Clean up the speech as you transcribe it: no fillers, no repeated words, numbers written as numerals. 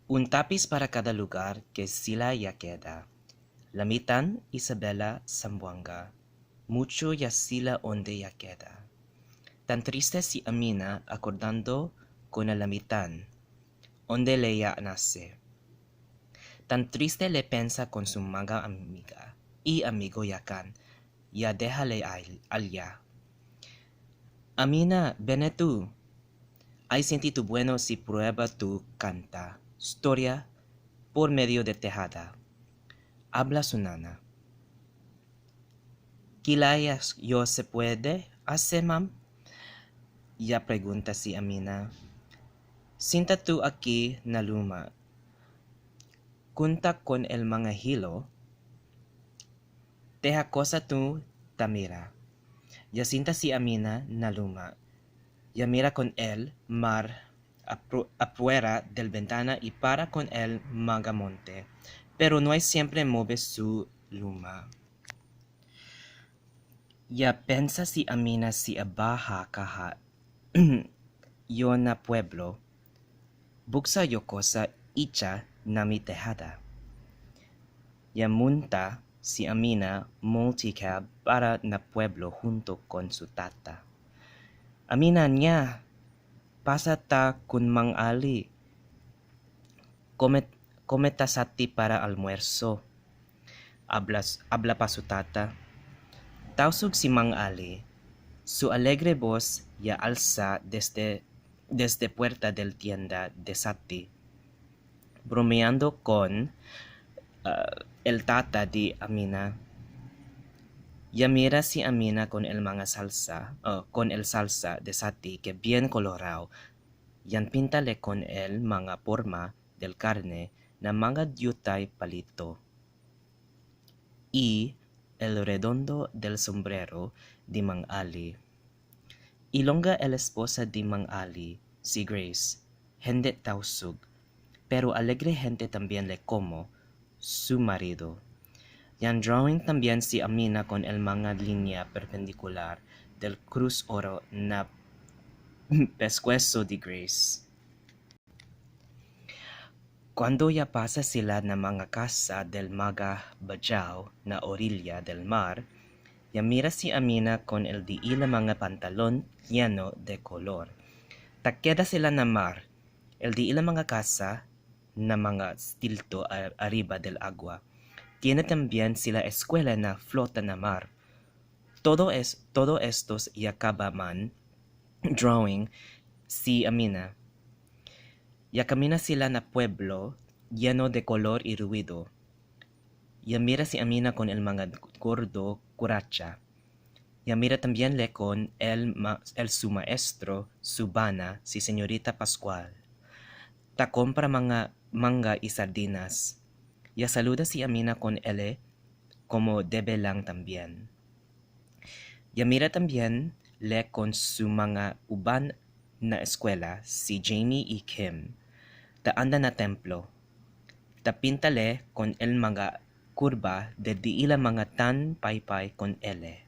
Un tapiz para cada lugar que sila ya queda. Lamitan, Isabela, Zamboanga. Mucho ya sila onde ya queda. Tan triste si Amina acordando con el Lamitan, onde le ya nace. Tan triste le pensa con su manga amiga y amigo Yakan, ya déjale allá. Amina, ven tú. Hay sentido bueno si prueba tu canta. Historia por medio de tejada. Habla su nana. ¿Quilayas yo se puede hacer, mam? Ya pregunta si Amina. Sinta tú aquí na luma. Kunta con el mga hilo. Teja cosa tú tamira. Ya sinta si Amina na luma. Ya mira con el mar afuera del ventana y para con el magamonte. Pero no hay siempre mueve su luma. Ya pensa si Amina si abaja kaha yo na pueblo. Buksa yo cosa icha na mi tejada. Ya munta si Amina multicab para na pueblo junto con su tata. Amina niya, pasa ta kun mang ali. Cometa sati para almuerzo. Habla pa su tata. Tausug si Mang Ali. Su alegre voz ya alza desde puerta del tienda de Sati, bromeando con el tata de Amina. Ya mira si Amina con el con el salsa de Sati que bien colorado. Yan pintale con el mga forma del carne na mga diutay palito. Y el redondo del sombrero de Mang Ali. Ilongga el esposa de Mang Ali, si Grace, gente tausug, pero alegre gente también le como su marido. Yan drawing también si Amina con el mga línea perpendicular del cruz oro na pescuezo de Grace. Cuando ya pasa sila na mga casa del mga bajaw na orilla del mar, ya mira si Amina con el di ila mga pantalon lleno de color. Takeda sila na mar, el di ila mga casa na mga stilto arriba del agua. Tiene también sila escuela na flota na mar. Todo estos y acabaman drawing si Amina. Ya camina sila na pueblo lleno de color y ruido. Ya mira si Amina con el mga gordo curacha. Ya mira también le con su maestro, Subana, si señorita Pascual. Ta compra mga manga y sardinas. Ya saluda si Amina con ele como debe lang también. Ya mira también le con su mga uban na eskwela si Jamie y Kim. Ta anda na templo. Ta pintale con el mga kurba de di ila mga tan paypay con ele.